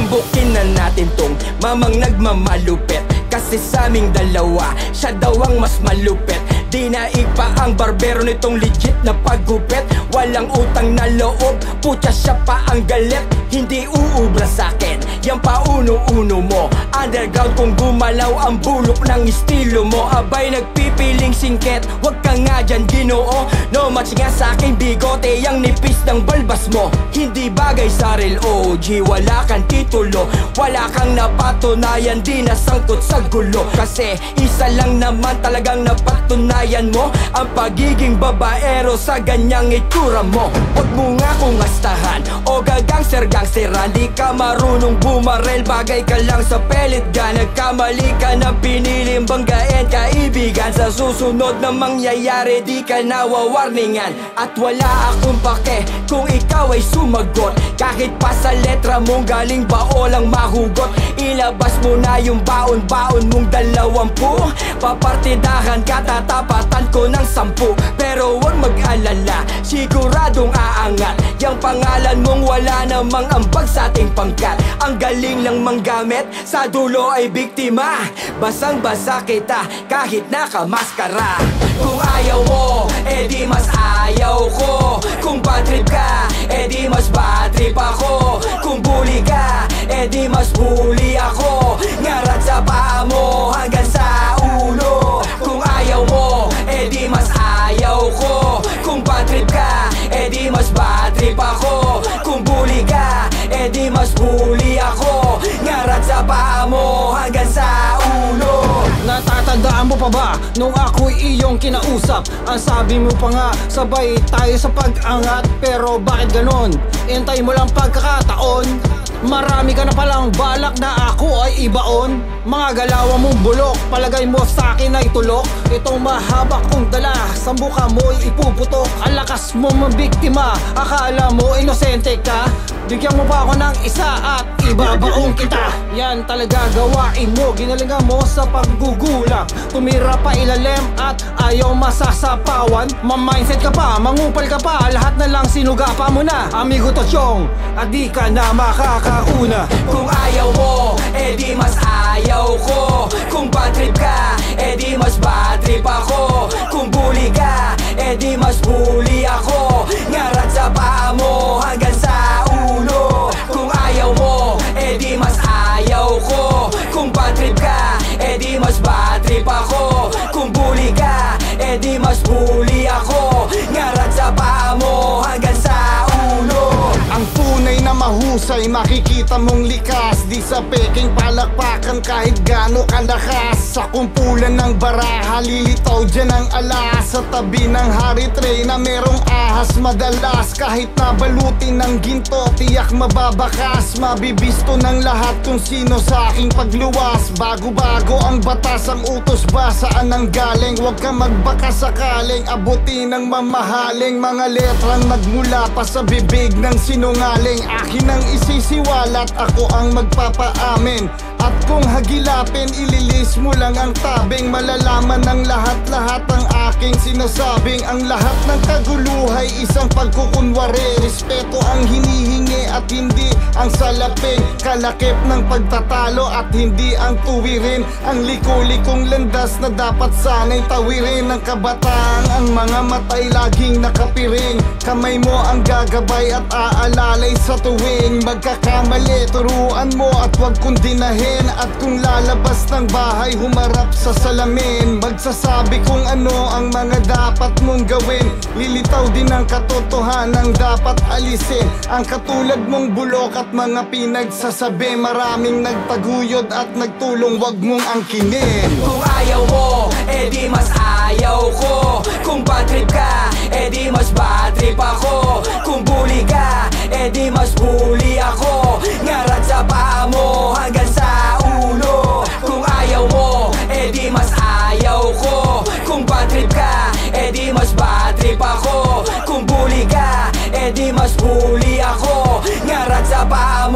Sumbukin na natin tong mamang nagmamalupit, kasi sa aming dalawa siya daw ang mas malupit. Dinaig pa ang barbero nitong legit na paggupit. Walang utang na loob, putya siya pa ang galit. Hindi uubra sa'kin, yang pauno-uno mo. Underground kung gumalaw ang bulok ng estilo mo. Abay nagpipiling singket, wag ka nga dyan ginoo. No match nga sa'king bigote, yang nipis ng balbas mo. Hindi bagay sa real OG, wala kang titulo. Wala kang napatunayan, di nasangkot sa gulo. Kasi isa lang naman talagang napatunayan mo, ang pagiging babaero sa ganyang itsura mo. Wag mo nga kung astahan o gagangster-gangsteran. Di ka marunong bumarel, bagay ka lang sa pellet gun. Nagkamali ka ng piniling banggain kaibigan. Sa susunod na mangyayari di ka nawawarningan. At wala akong pake kung ikaw ay sumagot, kahit pa sa letra mong galing bao lang mahugot. Ilabas mo na yung baon-baon mong 20. Papartidahan ka, tatapatan ko ng 10. Pero wag mag-alala, siguradong aangat. Yang pangalan mong wala namang ambag sa ating pangkat. Ang galing lang manggamit, sa dulo ay biktima. Basang-basa kita kahit nakamaskara. Kung ayaw mo, edi mas ayaw ko. Kung bad trip ka, edi mas bad trip ako. Kung bully ka, edi mas bully ako. Ngarat sa paa mo hanggang sa ulo. Kung ayaw mo, edi mas ayaw ko. Kung bad trip ka, edi mas bad trip ako. Kung bully ka, edi mas bully ako. Ngarat sa paa mo hanggang sa ulo. Natatandaan mo pa ba nung ako'y iyong kinausap? Ang sabi mo pa nga, sabay tayo sa pag-angat. Pero bakit ganon? Intay mo lang pagkakataon. Marami ka na palang balak na ako ay ibaon. Mga galawa mong bulok, palagay mo sa'kin ay tulok. Itong mahaba kong dala, sa mukha mo'y ipuputok. Ang lakas mo mabiktima, akala mo inosente ka. Bigyan mo pa ako ng isa at ibabaong kita. Yan talaga gawain mo, ginalingan mo sa paggugulang. Tumira pa ilalim at ayaw masasapawan. Ma-mindset ka pa, mangupal ka pa, lahat na lang sinugapa mo na. Amigo Tosyong, at di ka na makakauna. Kung ayaw mo, edi mas ayaw ko. Kung bad trip ka, edi mas bad trip ako. Kung bully ka, edi mas bully ako. Ngarat sa paa mo hanggang sa ulo. Kung ayaw mo, edi mas ayaw ko. Kung bad trip ka, edi mas bad trip ako. Kung bully ka, edi mas bully ako. Ngarat sa paa mo hanggang sa ulo. Ang tunay na mahusay, makikita mong likas. Di sa peking palakpakan kahit gaano kalakas. Sa kumpulan ng baraha, lilitaw dyan ang alas. Sa tabi ng hari tray na merong ahas madalas. Kahit nabalutin ng ginto, tiyak mababakas. Mabibisto ng lahat kung sino sa aking pagluwas. Bago-bago ang batas, ang utos ba saan ang galing? Huwag kang magbaka sakaling abutin ng mamahaling mga letrang nagmula pa sa bibig ng sinungaling. Akin ang isisiwalat, ako ang magpapaamin. At kung hagilapin, ililis mo lang ang tabing. Malalaman ng lahat-lahat ang aking sinasabing. Ang lahat ng kaguluhay, isang pagkukunwari. Respeto ang hinihingi at hindi ang salaping. Kalakip ng pagtatalo at hindi ang tuwirin. Ang liko-likong landas na dapat sana'y tawirin ng kabataan. Ang mga matay laging nakapiring. Kamay mo ang gagabay at aalalay sa tuwing magkakamali. Turuan mo at wag kundinahin. At kung lalabas ng bahay, humarap sa salamin. Magsasabi kung ano ang mga dapat mong gawin. Lilitaw din ang katotohanan dapat alisin. Ang katulad mong bulok at mga pinagsasabi. Maraming nagpaguyod at nagtulong, wag mong angkinin. Kung ayaw mo, edi mas ayaw ko. Kung bad trip ka, edi mas bad trip ako. Kung bully ka, edi mas bully ako. Ngarat sa paa mo hanggang sa ulo. Kung ayaw mo, edi mas ayaw ko. Kung bad trip ka, edi mas bad trip ako. Kung bully ka, edi mas bully ako. Ngarat sa paa